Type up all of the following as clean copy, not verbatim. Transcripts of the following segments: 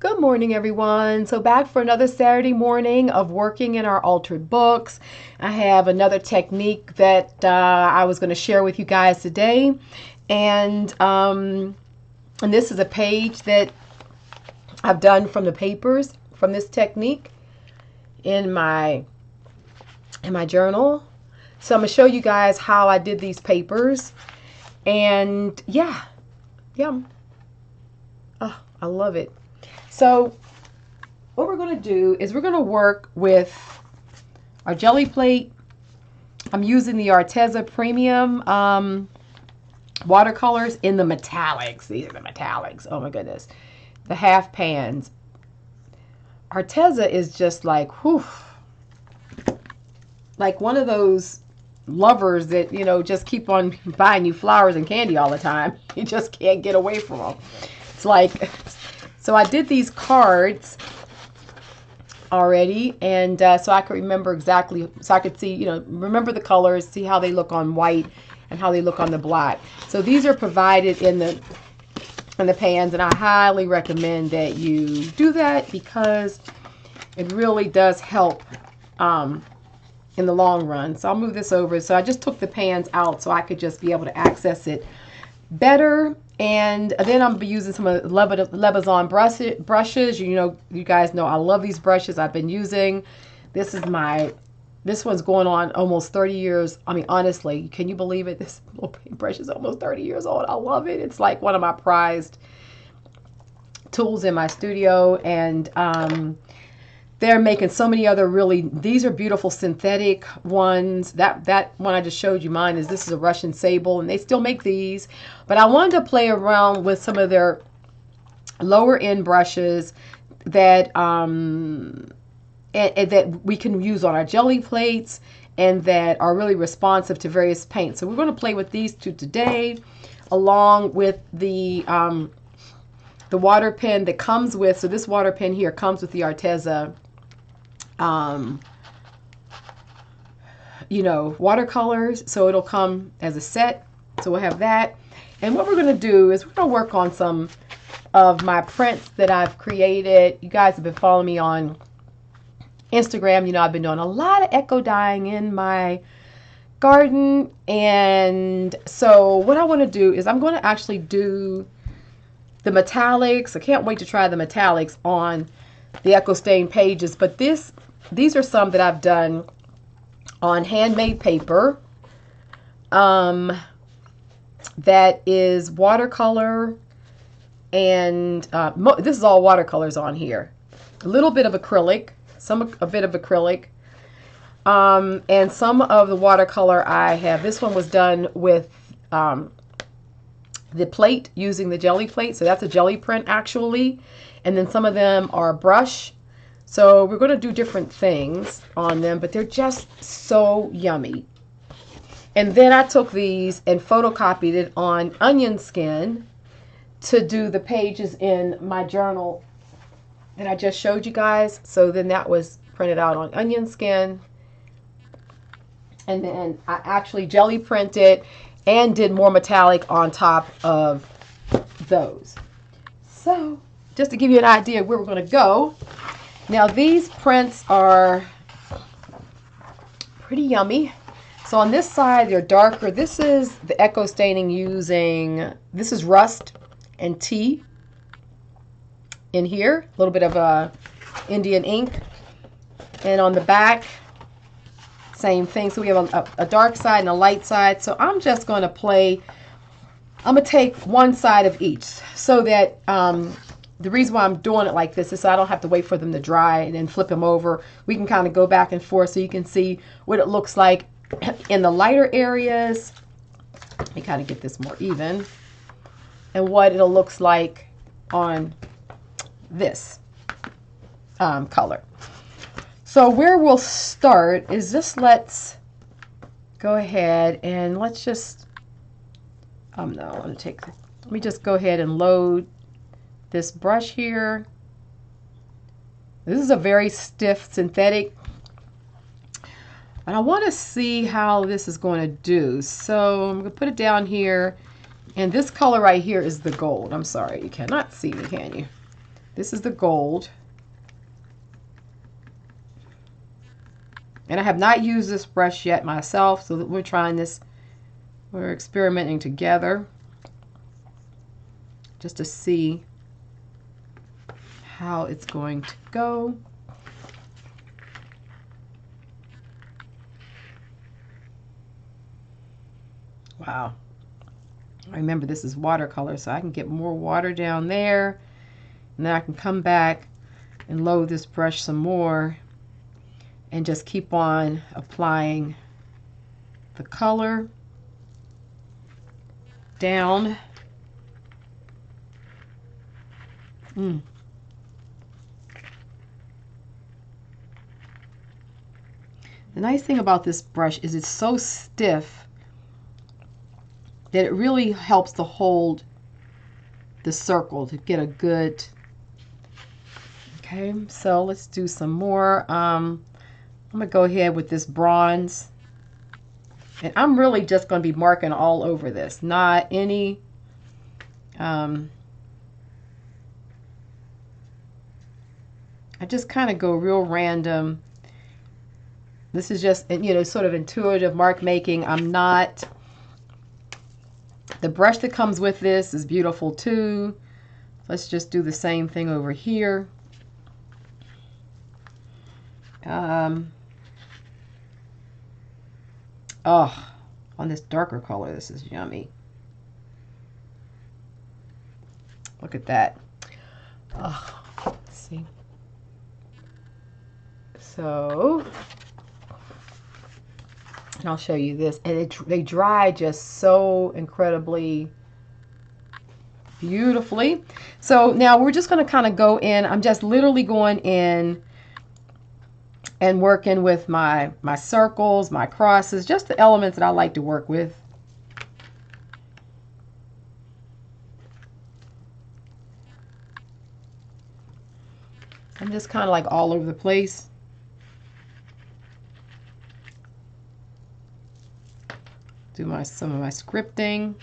Good morning, everyone. So back for another Saturday morning of working in our altered books. I have another technique that I was going to share with you guys today, and this is a page that I've done from the papers from this technique in my journal. So I'm going to show you guys how I did these papers, and yeah, oh, I love it. So what we're going to do is we're going to work with our Gelli plate. I'm using the Arteza Premium watercolors in the metallics. These are the metallics. Oh my goodness. The half pans. Arteza is just like, whew, like one of those lovers that, you know, just keep on buying you flowers and candy all the time. You just can't get away from them. It's like... So I did these cards already, and so I could remember exactly, so I could see, you know, remember the colors, see how they look on white and how they look on the black. So these are provided in the pans, and I highly recommend that you do that because it really does help in the long run. So I'll move this over. So I just took the pans out so I could just be able to access it better. And then I'm using some of the Lebazon brushes. You know, you guys know I love these brushes. I've been using. This one's going on almost 30 years. I mean, honestly, can you believe it? This little paintbrush is almost 30 years old. I love it. It's like one of my prized tools in my studio. And they're making so many other these are beautiful synthetic ones. That one I just showed you, this is a Russian sable, and they still make these. But I wanted to play around with some of their lower end brushes that and that we can use on our Gelli plates and that are really responsive to various paints. So we're going to play with these two today, along with the water pen that comes with. So this water pen here comes with the Arteza you know, watercolors, so it'll come as a set. So we'll have that. And what we're going to do is we're going to work on some of my prints that I've created. You guys have been following me on Instagram. You know, I've been doing a lot of echo dyeing in my garden. And so what I want to do is I'm going to actually do the metallics. I can't wait to try the metallics on the echo stain pages. But these are some that I've done on handmade paper. That is watercolor, and this is all watercolors on here. A little bit of acrylic, a bit of acrylic, and some of the watercolor I have. This one was done with the plate, using the Gelli plate. So that's a Gelli print actually, and then some of them are brush. So we're going to do different things on them, but they're just so yummy. And then I took these and photocopied it on onion skin to do the pages in my journal that I just showed you guys. So then that was printed out on onion skin. And then I actually Gelli printed and did more metallic on top of those. So just to give you an idea of where we're going to go. Now these prints are pretty yummy. So on this side they're darker. This is the echo staining using, this is rust and tea in here. A little bit of Indian ink. And on the back, same thing. So we have a dark side and a light side. So I'm just going to I'm going to take one side of each so that the reason why I'm doing it like this is so I don't have to wait for them to dry and then flip them over. We can kind of go back and forth so you can see what it looks like in the lighter areas. Let me kind of get this more even. And what it looks like on this color. So where we'll start is just, let's go ahead and let's just, no, I want to take, let me just go ahead and load this brush here. This is a very stiff synthetic, and I want to see how this is going to do. So I'm going to put it down here, and this color right here is the gold. I'm sorry, you cannot see me, can you? This is the gold. And I have not used this brush yet myself, so that we're trying this, we're experimenting together just to see how it's going to go. Wow. Remember, this is watercolor, so I can get more water down there, and then I can come back and load this brush some more and just keep on applying the color down. The nice thing about this brush is it's so stiff that it really helps to hold the circle to get a good. Okay, so let's do some more. I'm gonna go ahead with this bronze, and I'm really just gonna be marking all over this, not any I just kind of go real random. This is just, you know, sort of intuitive mark making. I'm not, the brush that comes with this is beautiful too. Let's just do the same thing over here. Oh, on this darker color, this is yummy. Look at that. Oh, let's see. So, and I'll show you this, and they dry just so incredibly beautifully. So now we're just going to kind of go in. I'm just literally going in and working with my circles, my crosses, just the elements that I like to work with. I'm just kind of like all over the place. Do some of my scripting.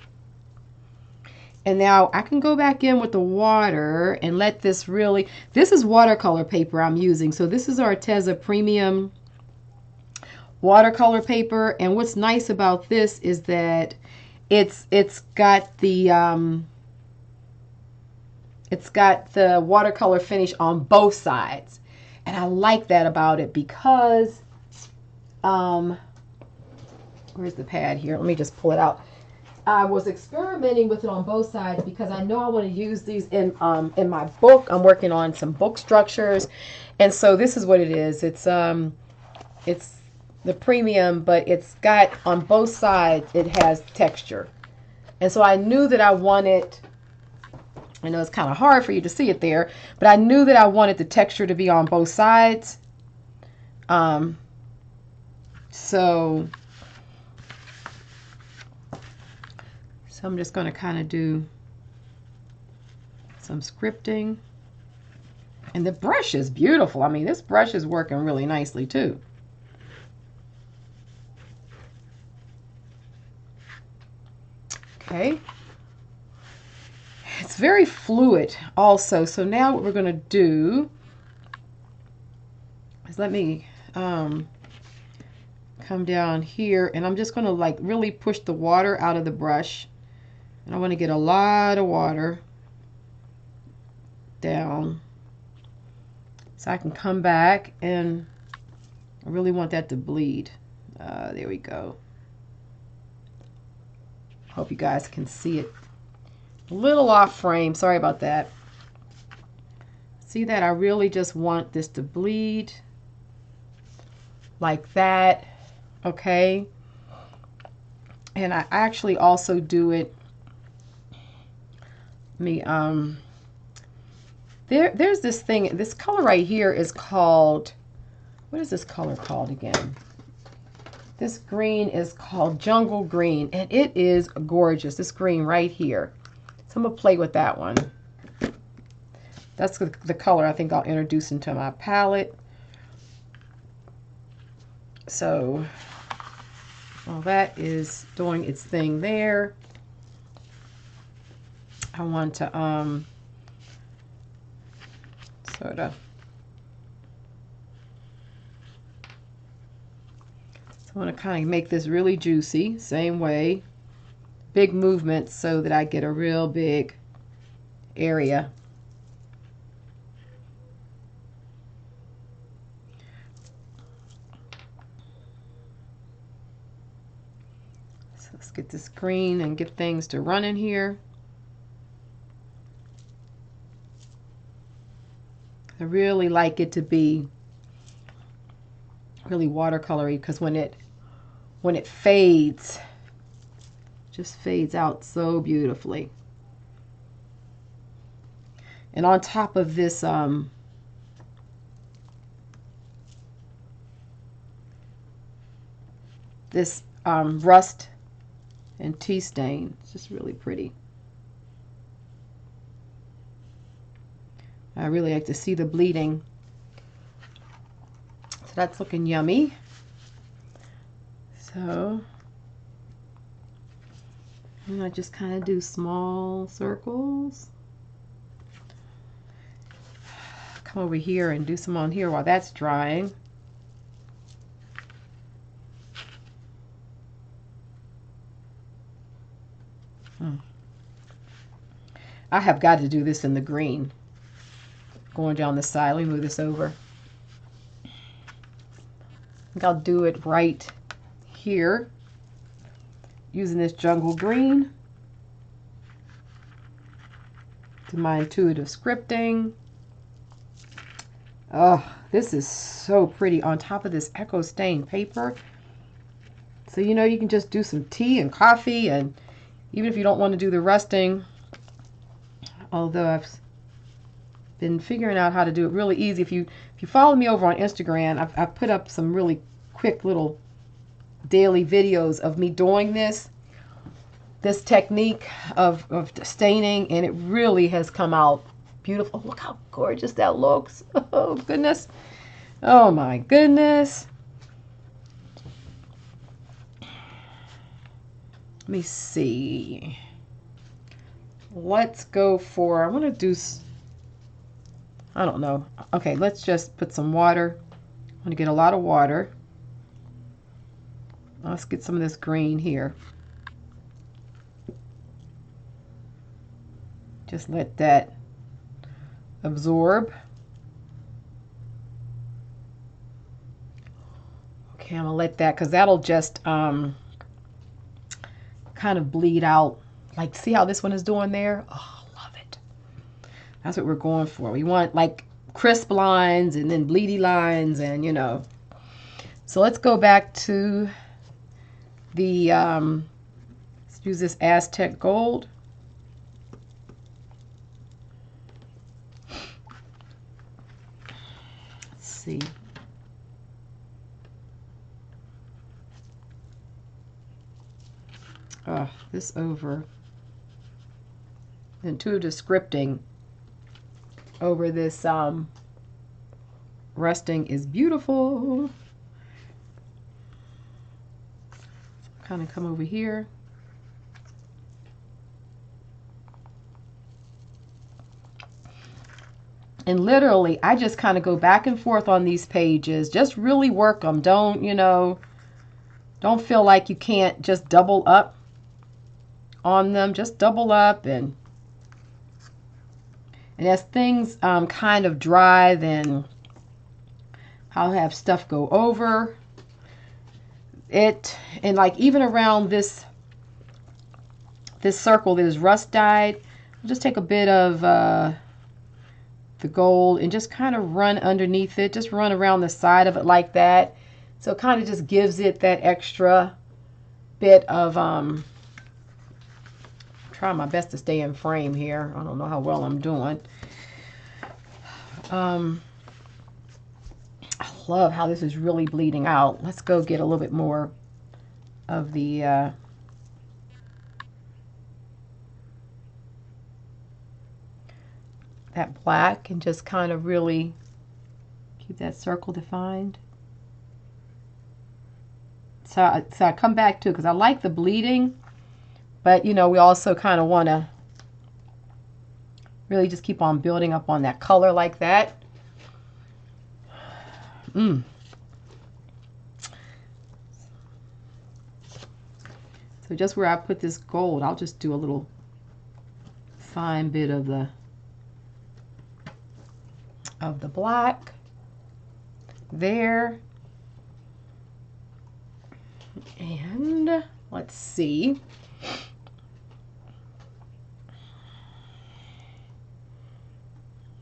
And now I can go back in with the water and let this really, this is watercolor paper I'm using. So this is Arteza Premium watercolor paper. And what's nice about this is that it's got the watercolor finish on both sides. And I like that about it because, where's the pad here? Let me just pull it out. I was experimenting with it on both sides because I know I want to use these in my book. I'm working on some book structures, and so this is what it is. It's the premium, but it's got on both sides. It has texture, and so I knew that I wanted. I know it's kind of hard for you to see it there, but I knew that I wanted the texture to be on both sides. So I'm just going to kind of do some scripting. And the brush is beautiful. I mean, this brush is working really nicely too. Okay. It's very fluid also. So now what we're going to do is let me come down here, and I'm just going to like really push the water out of the brush. And I want to get a lot of water down so I can come back, and I really want that to bleed. There we go. Hope you guys can see it. A little off frame, sorry about that. See that? I really just want this to bleed like that. Okay. And I actually also do it. There's this thing, this color right here is called, what is this color called again? This green is called Jungle Green, and it is gorgeous, this green right here. So I'm going to play with that one. That's the color I think I'll introduce into my palette. So, well, that is doing its thing there. I want to sort of. So I want to kind of make this really juicy, same way. Big movements so that I get a real big area. So let's get this green and get things to run in here. I really like it to be really watercolory because when it fades, it just fades out so beautifully. And on top of this rust and tea stain, it's just really pretty. I really like to see the bleeding. So that's looking yummy. So and I just kind of do small circles. Come over here and do some on here while that's drying. I have got to do this in the green. Going down the side. Let me move this over. I think I'll do it right here using this jungle green. Do my intuitive scripting. Oh, this is so pretty on top of this echo stain paper. So you know you can just do some tea and coffee, and even if you don't want to do the rusting, although I've been figuring out how to do it really easy. If you follow me over on Instagram, I've put up some really quick little daily videos of me doing this technique of staining, and it really has come out beautiful. Look how gorgeous that looks. Oh goodness. Oh my goodness. Let me see. Let's go for, I want to do, I don't know. Okay, let's just put some water. I want to get a lot of water. Let's get some of this green here. Just let that absorb. Okay, I'm gonna let that, because that'll just kind of bleed out. Like, see how this one is doing there? Oh, love it. That's what we're going for. We want like crisp lines and then bleedy lines, and you know. So let's go back to the, let's use this Aztec gold. Let's see. Oh, this over. Intuitive scripting over this rusting is beautiful. Kind of come over here. And literally, I just kind of go back and forth on these pages. Just really work them. Don't, you know, don't feel like you can't just double up on them. Just double up, and as things kind of dry, then I'll have stuff go over it. And like even around this circle that is rust dyed, I'll just take a bit of the gold and just kind of run underneath it. Just run around the side of it like that. So it kind of just gives it that extra bit of trying my best to stay in frame here. I don't know how well I'm doing. I love how this is really bleeding out. Let's go get a little bit more of the that black, and just kind of really keep that circle defined. So I come back to it because I like the bleeding. But, you know, we also kind of want to really just keep on building up on that color like that. So just where I put this gold, I'll just do a little fine bit of the black there. And let's see.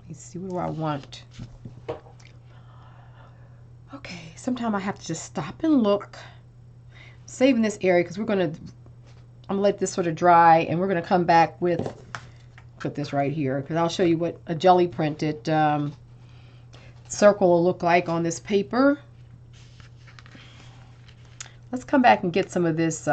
Let's see, what do I want? Okay, sometime I have to just stop and look. Saving this area because I'm gonna let this sort of dry, and we're gonna come back with, put this right here because I'll show you what a jelly printed circle will look like on this paper. Let's come back and get some of this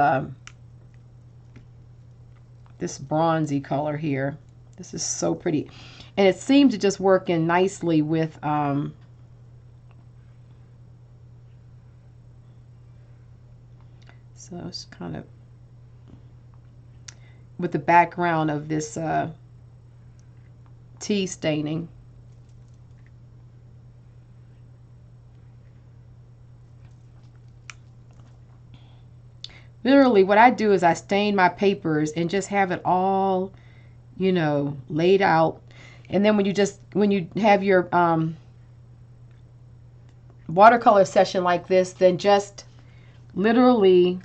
this bronzy color here. This is so pretty, and it seemed to just work in nicely with so it's kind of with the background of this tea staining. Literally what I do is I stain my papers and just have it all, you know, laid out. And then when you have your watercolor session like this, then just literally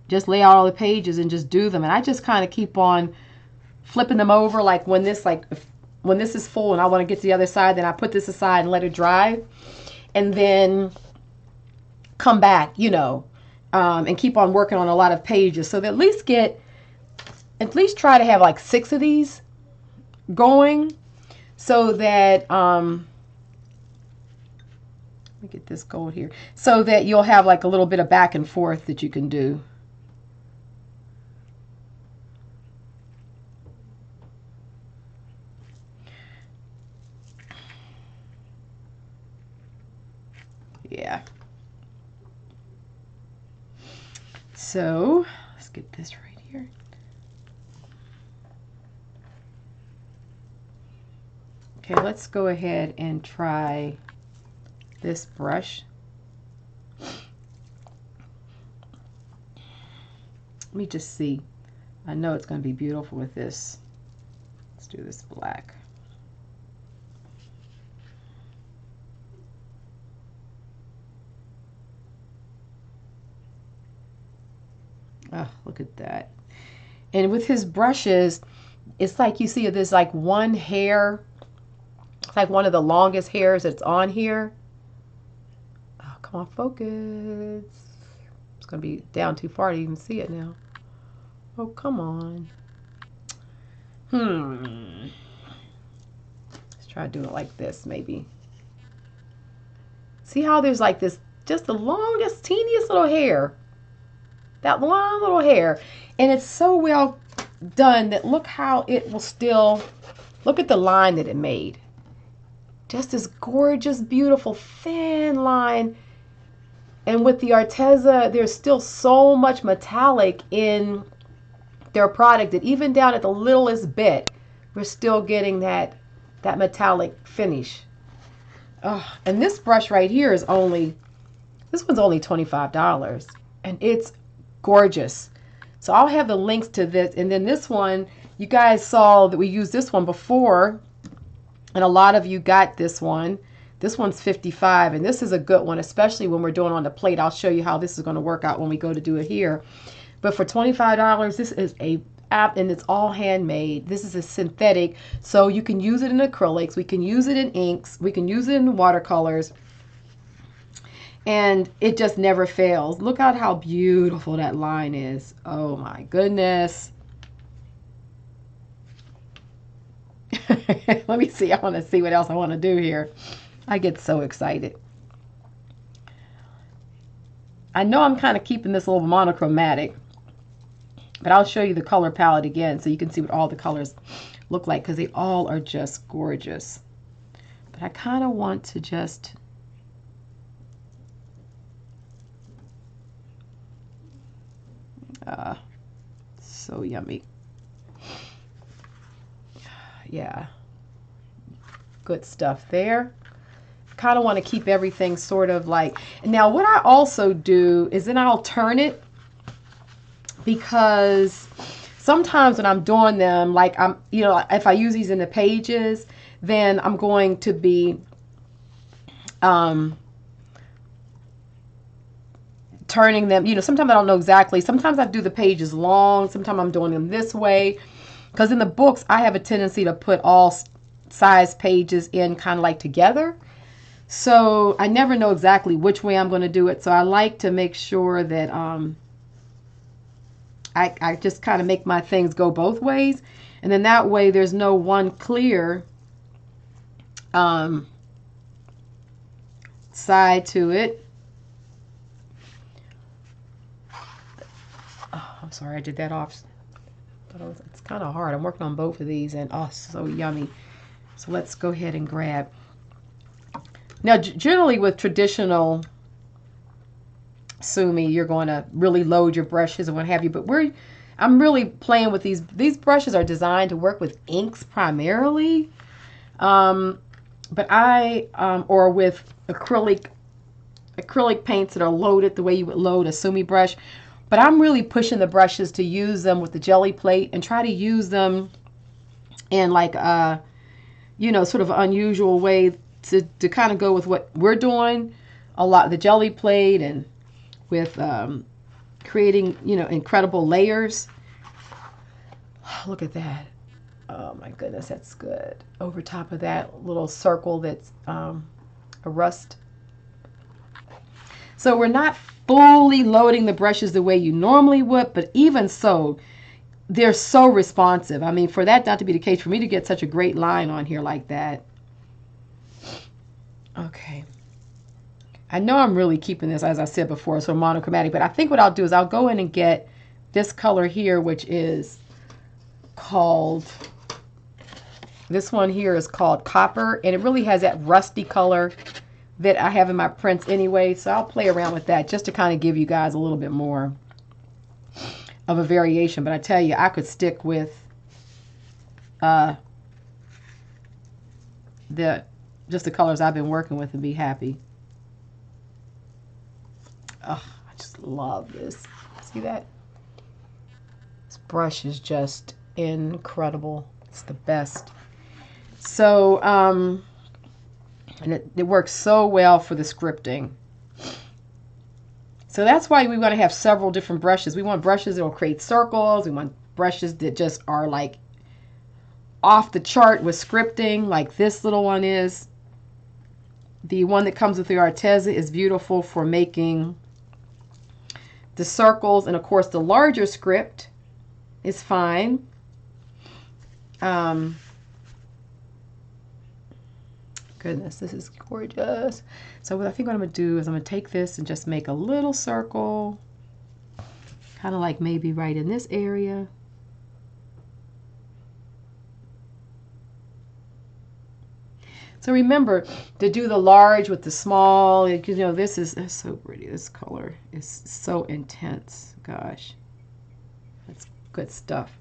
just lay out all the pages and just do them. And I just kind of keep on flipping them over, like when this is full and I want to get to the other side, then I put this aside and let it dry, and then come back, you know, and keep on working on a lot of pages. So that at least try to have like 6 of these going, so that let me get this gold here, so that you'll have like a little bit of back and forth that you can do. Yeah. So let's get this right here. Okay, let's go ahead and try this brush. Let me just see. I know it's going to be beautiful with this. Let's do this black. Oh, look at that. And with his brushes, it's like you see there's like one hair. It's like one of the longest hairs that's on here. Oh, come on, focus. It's going to be down too far to even see it now. Oh, come on. Let's try doing it like this, maybe. See how there's like this, just the longest, teeniest little hair. That long little hair. And it's so well done that look how it will still, look at the line that it made. Just this gorgeous, beautiful, thin line. And with the Arteza, there's still so much metallic in their product that even down at the littlest bit, we're still getting that metallic finish. Oh, and this brush right here is this one's only $25. And it's gorgeous. So I'll have the links to this. And then this one, you guys saw that we used this one before, and a lot of you got this one. This one's $55, and this is a good one, especially when we're doing on the plate. I'll show you how this is going to work out when we go to do it here. But for $25, this is a app, and it's all handmade. This is a synthetic, so you can use it in acrylics, we can use it in inks, we can use it in watercolors, and it just never fails. Look at how beautiful that line is. Oh my goodness. Let me see. I want to see what else I want to do here. I get so excited. I know I'm kind of keeping this a little monochromatic, but I'll show you the color palette again so you can see what all the colors look like, because they all are just gorgeous. But I kind of want to just so yummy. Yeah, good stuff there. kind of want to keep everything sort of like, now what I also do is then I'll turn it, because sometimes when I'm doing them, like if I use these in the pages, then I'm going to be turning them, sometimes I don't know exactly. Sometimes I do the pages long, sometimes I'm doing them this way, because in the books I have a tendency to put all size pages in kind of like together. So I never know exactly which way I'm going to do it. So I like to make sure that I just kind of make my things go both ways. And then that way there's no one clear side to it. Oh, I'm sorry, I did that off. It's kind of hard. I'm working on both of these, and oh, so yummy. So let's go ahead and grab. Now, generally with traditional sumi, you're going to really load your brushes and what have you. But I'm really playing with these. These brushes are designed to work with inks primarily, but or with acrylic paints that are loaded the way you would load a sumi brush. But I'm really pushing the brushes to use them with the Gelli plate and try to use them in like sort of unusual way to kind of go with what we're doing a lot, the Gelli plate, and with creating incredible layers. Look at that. Oh my goodness, that's good. Over top of that little circle that's a rust. So we're not fully loading the brushes the way you normally would, but even so, they're so responsive. I mean, for that not to be the case, for me to get such a great line on here like that. Okay. I know I'm really keeping this, as I said before, so monochromatic, but I think what I'll do is I'll go in and get this color here, which is called, this one here is called Copper, and it really has that rusty color that I have in my prints anyway, so I'll play around with that just to kind of give you guys a little bit more of a variation. But I tell you, I could stick with just the colors I've been working with and be happy. Oh, I just love this. See that? This brush is just incredible. It's the best. So, and it works so well for the scripting. So that's why we want to have several different brushes. We want brushes that will create circles. We want brushes that just are like off the chart with scripting, like this little one is. The one that comes with the Arteza is beautiful for making the circles, and of course the larger script is fine. Goodness, this is gorgeous. So what I think what I'm going to do is I'm going to take this and just make a little circle, kind of like maybe right in this area. So remember to do the large with the small. This is so pretty. This color is so intense. Gosh, that's good stuff.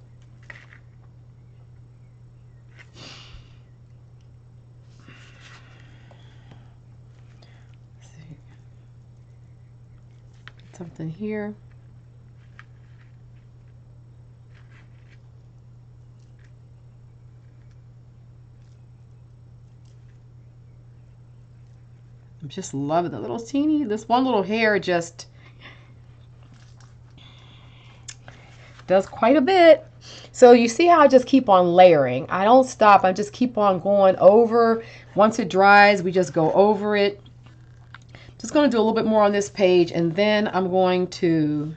Something here. I'm just loving the little teeny, this one little hair just does quite a bit. So you see how I just keep on layering. I don't stop. I just keep on going over. Once it dries, we just go over it. Just going to do a little bit more on this page, and then I'm going to,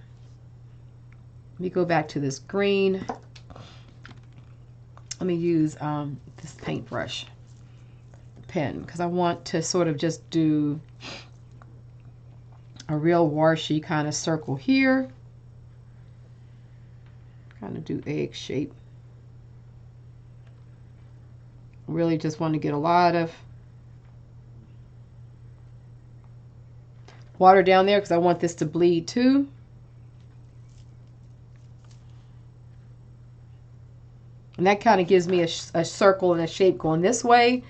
let me go back to this green. Let me use this paintbrush pen, because I want to sort of just do a real washy kind of circle here. Kind of do egg shape. Really just want to get a lot of water down there because I want this to bleed too. And that kind of gives me a circle and a shape going this way.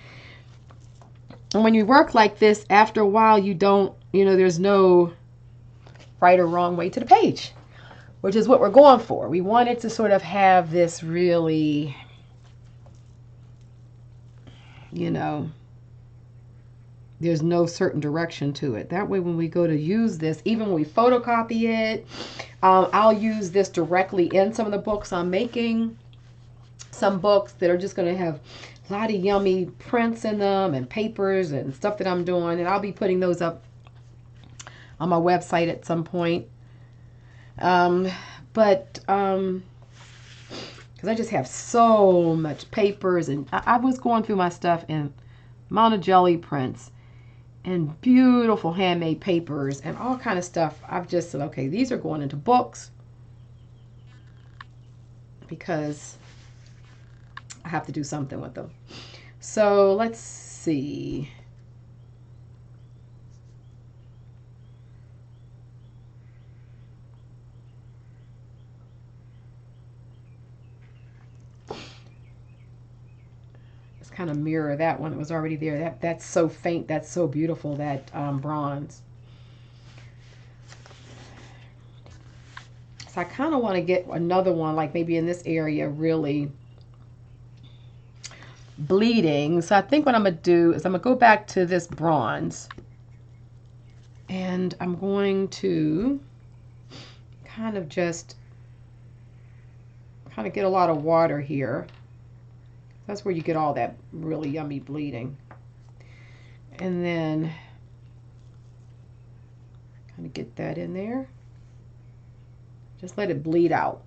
And when you work like this, after a while, you don't, there's no right or wrong way to the page, which is what we're going for. We want it to sort of have this really, there's no certain direction to it. That way, when we go to use this, even when we photocopy it, I'll use this directly in some of the books I'm making. Some books that are just going to have a lot of yummy prints in them and papers and stuff that I'm doing. And I'll be putting those up on my website at some point. Because I just have so much papers. And I was going through my stuff in amount of Gelli prints and beautiful handmade papers and all kind of stuff. I've just said, okay, these are going into books because I have to do something with them. So let's see. Just kind of mirror that one that was already there. That's so faint. That's so beautiful, that bronze. So I kind of want to get another one, like maybe in this area, really bleeding. So I think what I'm going to do is I'm going to go back to this bronze and I'm going to kind of get a lot of water here. That's where you get all that really yummy bleeding. And then kind of get that in there. Just let it bleed out.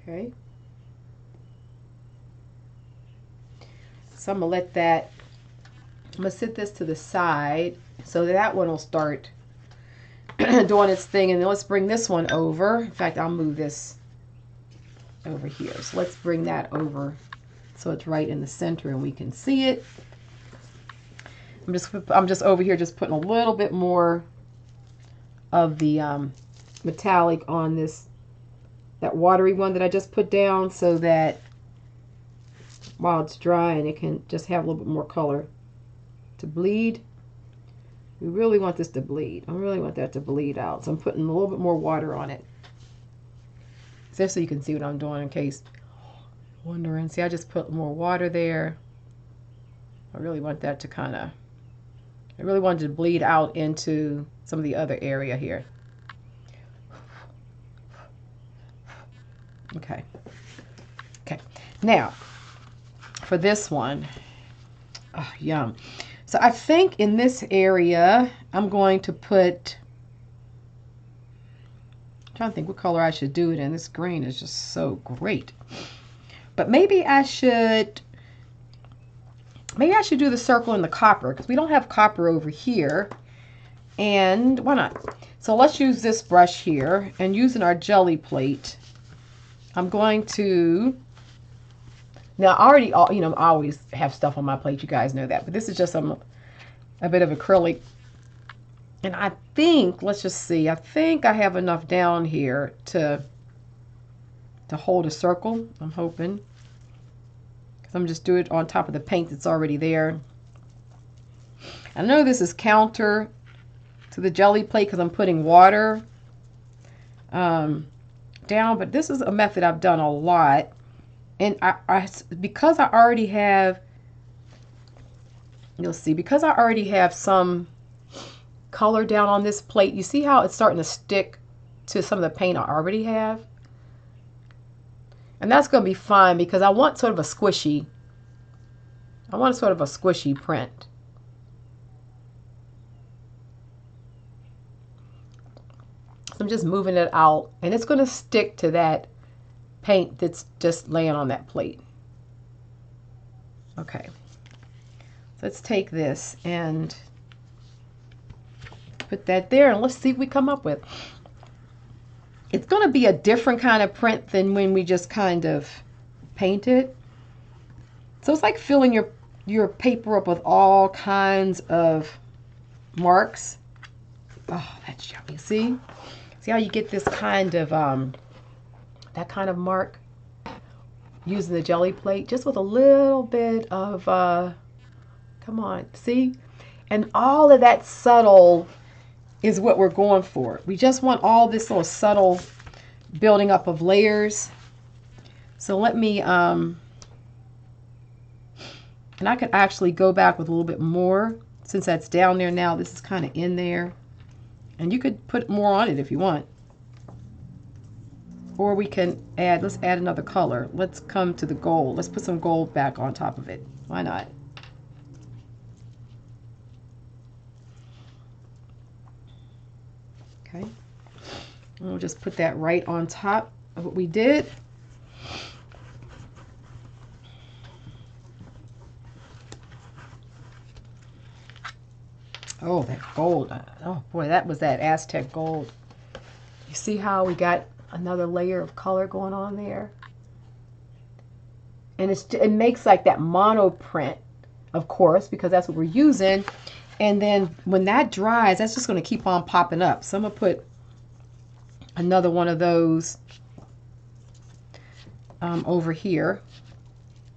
Okay. So I'm going to let that, I'm going to sit this to the side so that one will start doing its thing. And then let's bring this one over. In fact, I'll move this over here. So let's bring that over so it's right in the center and we can see it. I'm just over here just putting a little bit more of the metallic on that watery one that I just put down, so that while it's drying it can just have a little bit more color to bleed. We really want this to bleed. I really want that to bleed out, so I'm putting a little bit more water on it, just so you can see what I'm doing in case you're wondering. See, I just put more water there. I really want that to I really wanted to bleed out into some of the other area here. Okay. Okay. Now, for this one, oh, yum. So I think in this area, I'm going to put, I'm trying to think what color I should do it in. This green is just so great. But maybe I should do the circle in the copper, because we don't have copper over here. And why not? So let's use this brush here, and using our Gelli plate, I'm going to, now I already, I always have stuff on my plate, you guys know that, but this is just a bit of acrylic. And I think, let's just see, I think I have enough down here to hold a circle, I'm hoping. Because I'm just doing it on top of the paint that's already there. I know this is counter to the Gelli plate because I'm putting water down, but this is a method I've done a lot. And because I already have, you'll see, because I already have some color down on this plate, you see how it's starting to stick to some of the paint I already have? And that's going to be fine because I want sort of a squishy print. So I'm just moving it out, and it's going to stick to that paint that's just laying on that plate. Okay. So let's take this and put that there, and let's see what we come up with. It's going to be a different kind of print than when we just kind of paint it. So it's like filling your paper up with all kinds of marks. Oh, that's yummy. See? See how you get this kind of, that kind of mark using the Gelli plate, just with a little bit of, come on, see? And all of that subtle is what we're going for. We just want all this little subtle building up of layers. So let me, and I could actually go back with a little bit more since that's down there now. This is kind of in there. And you could put more on it if you want. Or we can add, let's add another color. Let's come to the gold. Let's put some gold back on top of it. Why not? Okay. And we'll just put that right on top of what we did. Oh, that gold. Oh boy, that was that Aztec gold. You see how we got another layer of color going on there? And it makes like that mono print, of course, because that's what we're using. And then when that dries, that's just going to keep on popping up. So I'm going to put another one of those over here,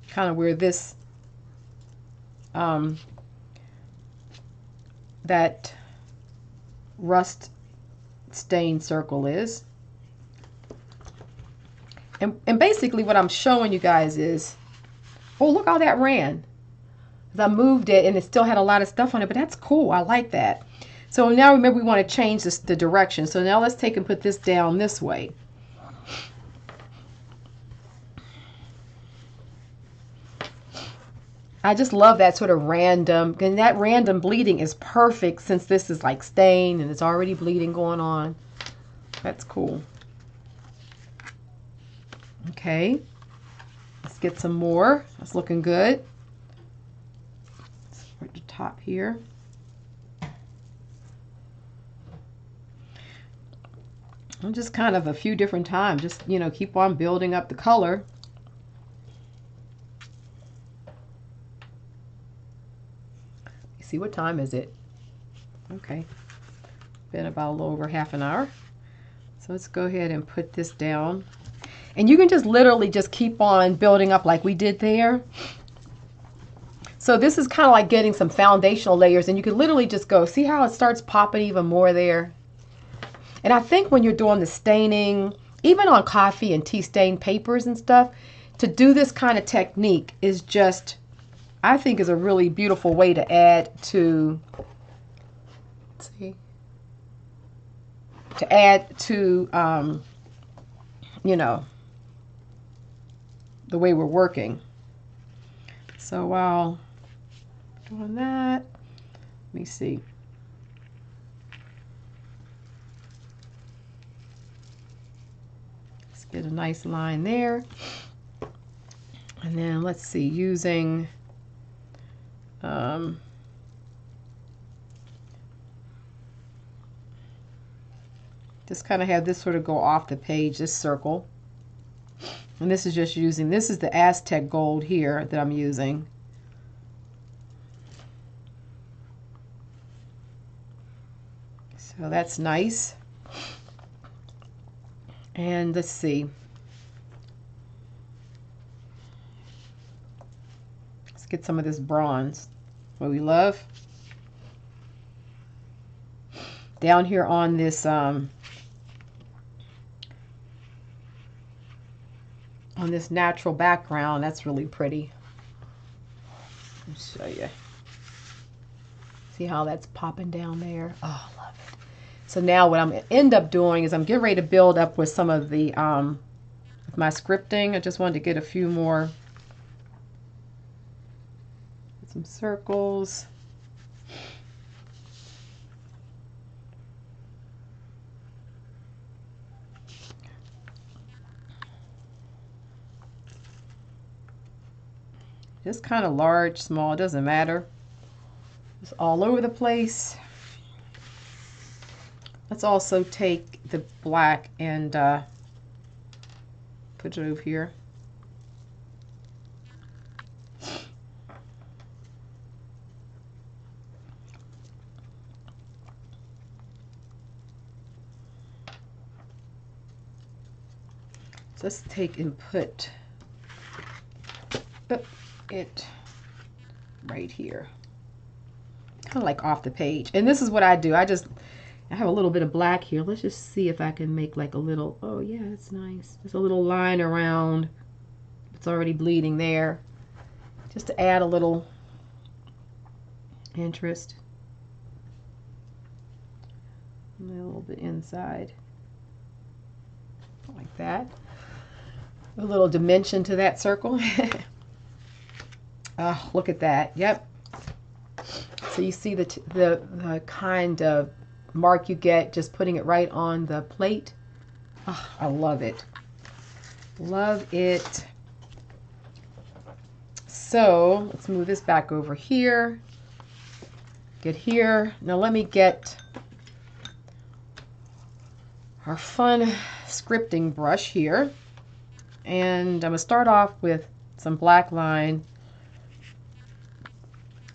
kind of where this that rust stain circle is. And basically what I'm showing you guys is, oh, look how that ran. I moved it and it still had a lot of stuff on it, but that's cool. I like that. So now remember, we want to change the direction. So now let's take and put this down this way. I just love that sort of random, and that random bleeding is perfect since this is like stain and it's already bleeding going on. That's cool. Okay, let's get some more. That's looking good. At the top here. And just kind of a few different times, just, you know, keep on building up the color. See, what time is it? Okay, been about a little over half an hour. So let's go ahead and put this down. And you can just literally just keep on building up like we did there. So this is kind of like getting some foundational layers, and you can literally just go, see how it starts popping even more there? And I think when you're doing the staining, even on coffee and tea stain papers and stuff, to do this kind of technique is just, I think, is a really beautiful way to add to, let's see, to add to, you know, the way we're working. So while doing that, let me see. Let's get a nice line there. And then let's see, using just kind of have this sort of go off the page, this circle. And this is just using, this is the Aztec gold here that I'm using. So that's nice. And let's see. Let's get some of this bronze, what we love. Down here on this natural background, that's really pretty. Let me show you. See how that's popping down there? Oh, I love it. So now what I'm going to end up doing is I'm getting ready to build up with some of the with my scripting. I just wanted to get a few more, some circles. Just kind of large, small, it doesn't matter. It's all over the place. Let's also take the black and put it over here. let's take and put it right here, kind of like off the page. And this is what I do. I have a little bit of black here. Let's just see if I can make like a little, oh yeah, that's nice. Just a little line around. It's already bleeding there. Just to add a little interest. A little bit inside. Like that. A little dimension to that circle. Oh, look at that. Yep. So you see the kind of mark you get just putting it right on the plate. Oh, I love it. Love it. So let's move this back over here. Get here. Now let me get our fun scripting brush here. And I'm going to start off with some black line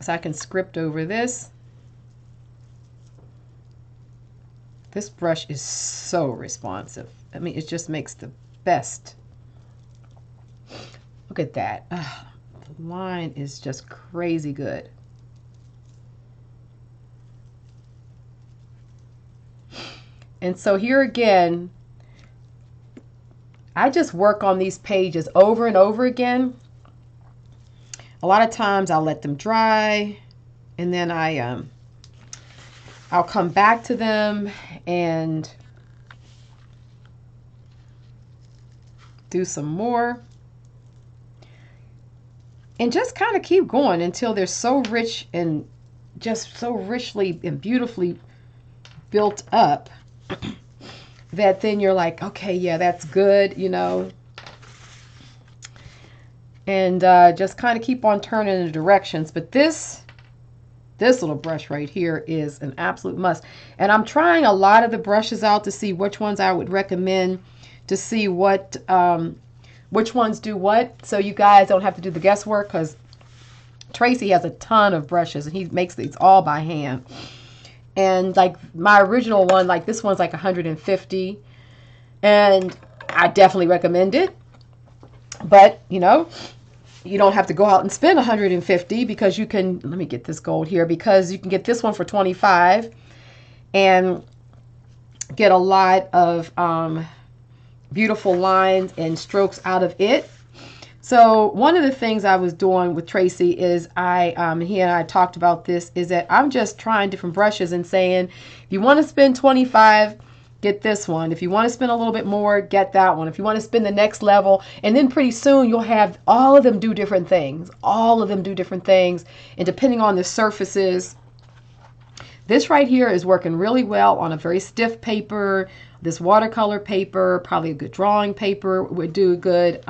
so I can script over this. This brush is so responsive. I mean, it just makes the best. Look at that. Oh, the line is just crazy good. And so here again, I just work on these pages over and over again. A lot of times I'll let them dry, and then I'll come back to them and do some more. And just kind of keep going until they're so rich and just so richly and beautifully built up that then you're like, okay, yeah, that's good, you know. And just kind of keep on turning the directions. But this little brush right here is an absolute must. And I'm trying a lot of the brushes out to see which ones I would recommend, to see what which ones do what, so you guys don't have to do the guesswork, because Tracy has a ton of brushes and he makes these all by hand. And like my original one, like this one's like 150, and I definitely recommend it. But you know, you don't have to go out and spend 150, because you can, let me get this gold here, because you can get this one for 25 and get a lot of beautiful lines and strokes out of it. So one of the things I was doing with Tracy is he and I talked about this, is that I'm just trying different brushes and saying, if you want to spend 25, get this one. If you want to spend a little bit more, get that one. If you want to spend the next level, and then pretty soon you'll have all of them do different things. All of them do different things, and depending on the surfaces. This right here is working really well on a very stiff paper. This watercolor paper, probably a good drawing paper would do good.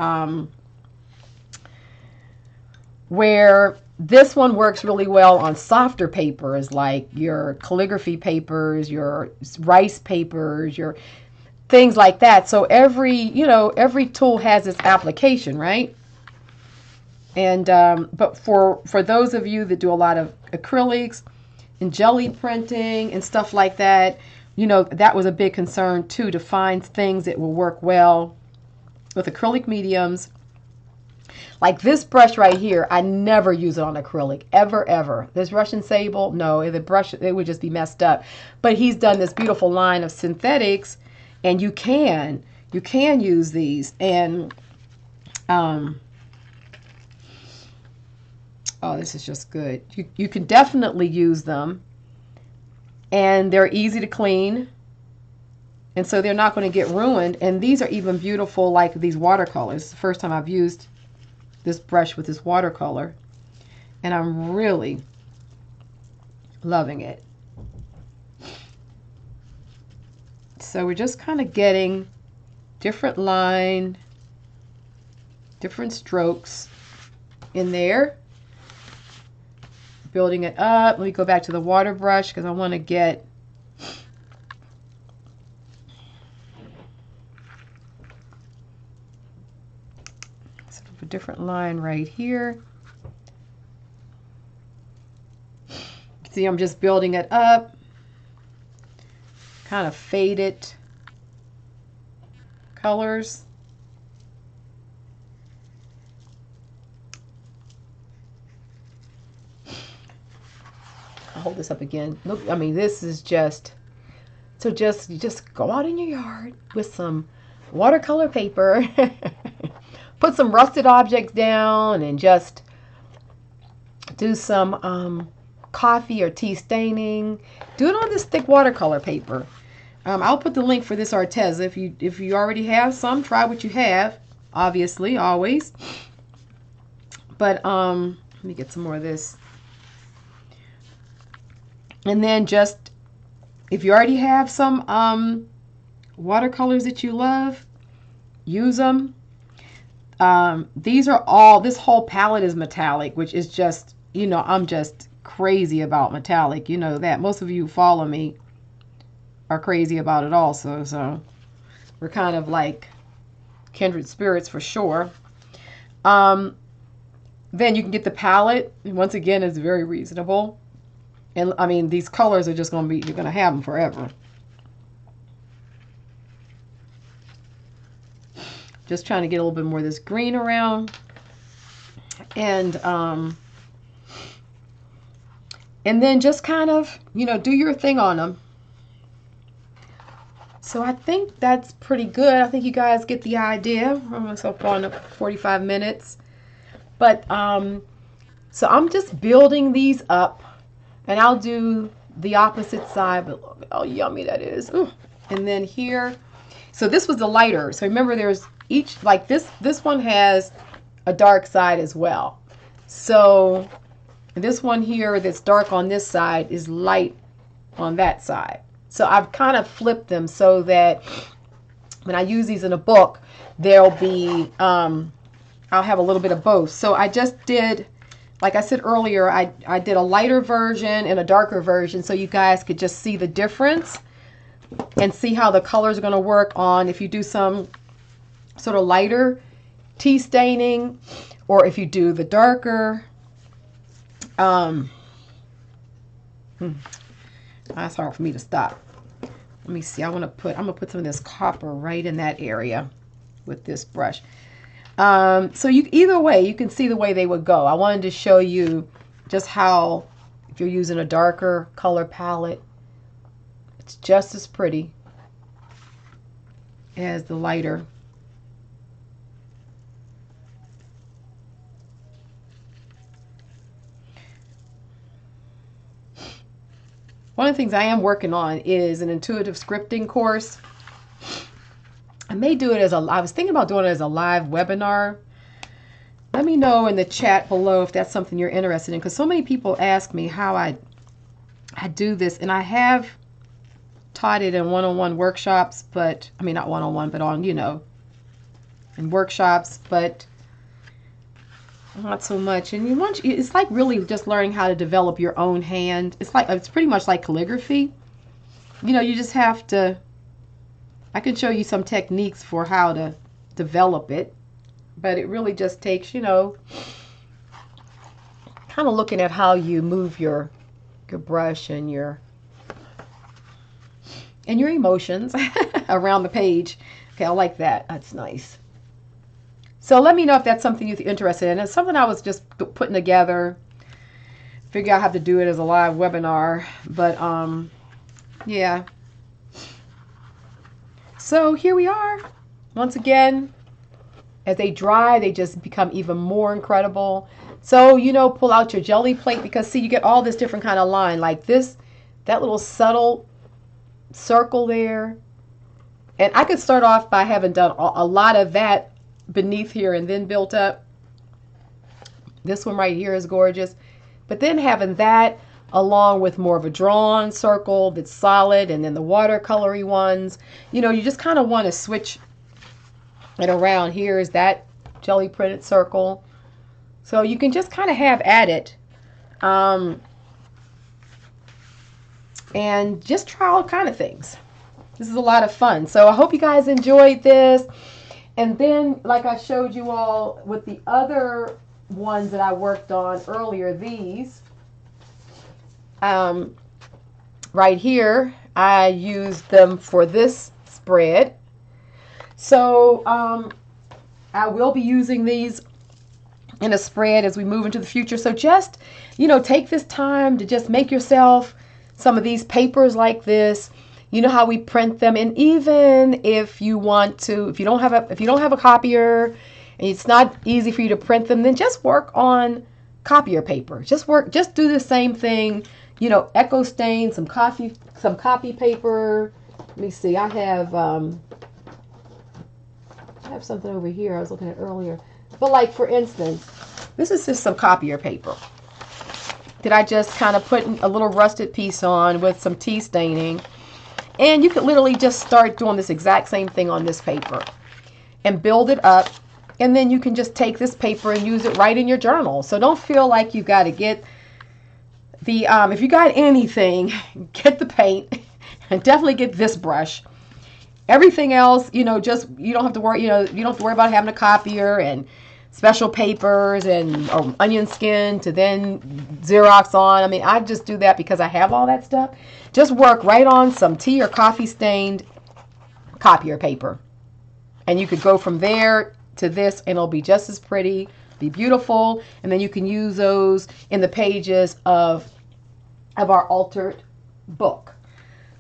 Where this one works really well on softer papers, like your calligraphy papers, your rice papers, your things like that. So every tool has its application, right? And but for those of you that do a lot of acrylics and jelly printing and stuff like that, you know, that was a big concern too, to find things that will work well with acrylic mediums. Like this brush right here, I never use it on acrylic, ever, ever. This Russian Sable, no, the brush, it would just be messed up. But he's done this beautiful line of synthetics, and you can use these. And, oh, this is just good. You can definitely use them, and they're easy to clean. And so they're not going to get ruined. And these are even beautiful, like these watercolors. It's the first time I've used this brush with this watercolor, and I'm really loving it. So we're just kind of getting different line, different strokes in there, building it up. Let me go back to the water brush, because I want to get a different line right here. See, I'm just building it up, kind of faded colors. hold this up again. Look, I mean, this is just, so just go out in your yard with some watercolor paper, put some rusted objects down, and just do some coffee or tea staining. Do it on this thick watercolor paper. I'll put the link for this Arteza. If you already have some, try what you have. Obviously, always. But let me get some more of this. And then just, if you already have some watercolors that you love, use them. These are all, this whole palette is metallic, which is just, you know, I'm just crazy about metallic. You know that. Most of you who follow me are crazy about it also. So we're kind of like kindred spirits for sure. Then you can get the palette. Once again, it's very reasonable. And I mean, these colors are just going to be, you're going to have them forever. Just trying to get a little bit more of this green around. And then just kind of, you know, do your thing on them. So I think that's pretty good. I think you guys get the idea. I'm almost up on 45 minutes. But, so I'm just building these up. And I'll do the opposite side. But look how yummy that is. Ooh. And then here. So this was the lighter. So remember there's each, like this one has a dark side as well. So this one here that's dark on this side is light on that side. So I've kind of flipped them so that when I use these in a book, there'll be, I'll have a little bit of both. So I just did, like I said earlier, I did a lighter version and a darker version so you guys could just see the difference and see how the colors are going to work on if you do some sort of lighter tea staining or if you do the darker. That's hard for me to stop. Let me see. I'm gonna put some of this copper right in that area with this brush. So either way, you can see the way they would go. I wanted to show you just how, if you're using a darker color palette, it's just as pretty as the lighter. One of the things I am working on is an intuitive scripting course. I may do it as I was thinking about doing it as a live webinar. Let me know in the chat below if that's something you're interested in, because so many people ask me how I do this, and I have taught it in one-on-one workshops, but I mean not one-on-one, but on, you know, in workshops, but not so much. And it's like really just learning how to develop your own hand. It's pretty much like calligraphy. You know, you just have to, I can show you some techniques for how to develop it, but it really just takes, you know, kind of looking at how you move your brush and your emotions around the page. Okay, I like that. That's nice. So let me know if that's something you're interested in. It's something I was just putting together. Figure out how to do it as a live webinar. But yeah. So here we are. Once again, as they dry, they just become even more incredible. So, you know, pull out your jelly plate, because see, you get all this different kind of line. Like this, that little subtle circle there. And I could start off by having done a lot of that beneath here and then built up. This one right here is gorgeous, but then having that along with more of a drawn circle that's solid, and then the watercolory ones, you know, you just kind of want to switch it around. Here is that jelly printed circle, so you can just kind of have at it, and just try all kind of things. This is a lot of fun. So I hope you guys enjoyed this. And then, like I showed you all with the other ones that I worked on earlier, these, right here, I used them for this spread. So I will be using these in a spread as we move into the future. So just, you know, take this time to just make yourself some of these papers like this. You know how we print them, and even if you want to, if you don't have a copier and it's not easy for you to print them, then just work on copier paper. Just do the same thing. You know, echo stain, some copy paper. Let me see. I have something over here I was looking at earlier. But like, for instance, this is just some copier paper that I just kind of put a little rusted piece on with some tea staining. And you could literally just start doing this exact same thing on this paper and build it up. And then you can just take this paper and use it right in your journal. So don't feel like you got to get the, if you got anything, get the paint and definitely get this brush. Everything else, you know, just, you don't have to worry, you know, you don't have to worry about having a copier and special papers and onion skin to then Xerox on. I mean, I just do that because I have all that stuff. Just work right on some tea or coffee stained copier paper. And you could go from there to this and it'll be just as pretty, be beautiful. And then you can use those in the pages of our altered book.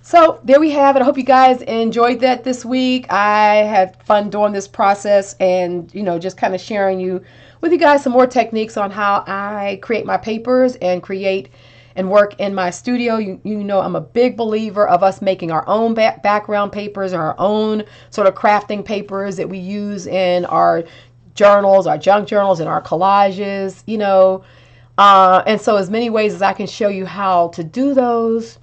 So there we have it. I hope you guys enjoyed that this week. I had fun doing this process and, you know, just kind of sharing with you guys some more techniques on how I create my papers and create and work in my studio. You know, I'm a big believer of us making our own background papers, our own sort of crafting papers that we use in our journals, our junk journals, and our collages, you know. And so as many ways as I can show you how to do those,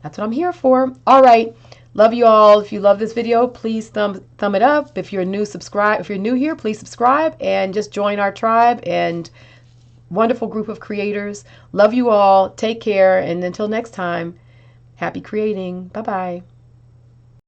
that's what I'm here for. All right. Love you all. If you love this video, please thumb it up. If you're new, subscribe. If you're new here, please subscribe and just join our tribe and wonderful group of creators. Love you all. Take care. And until next time, happy creating. Bye-bye.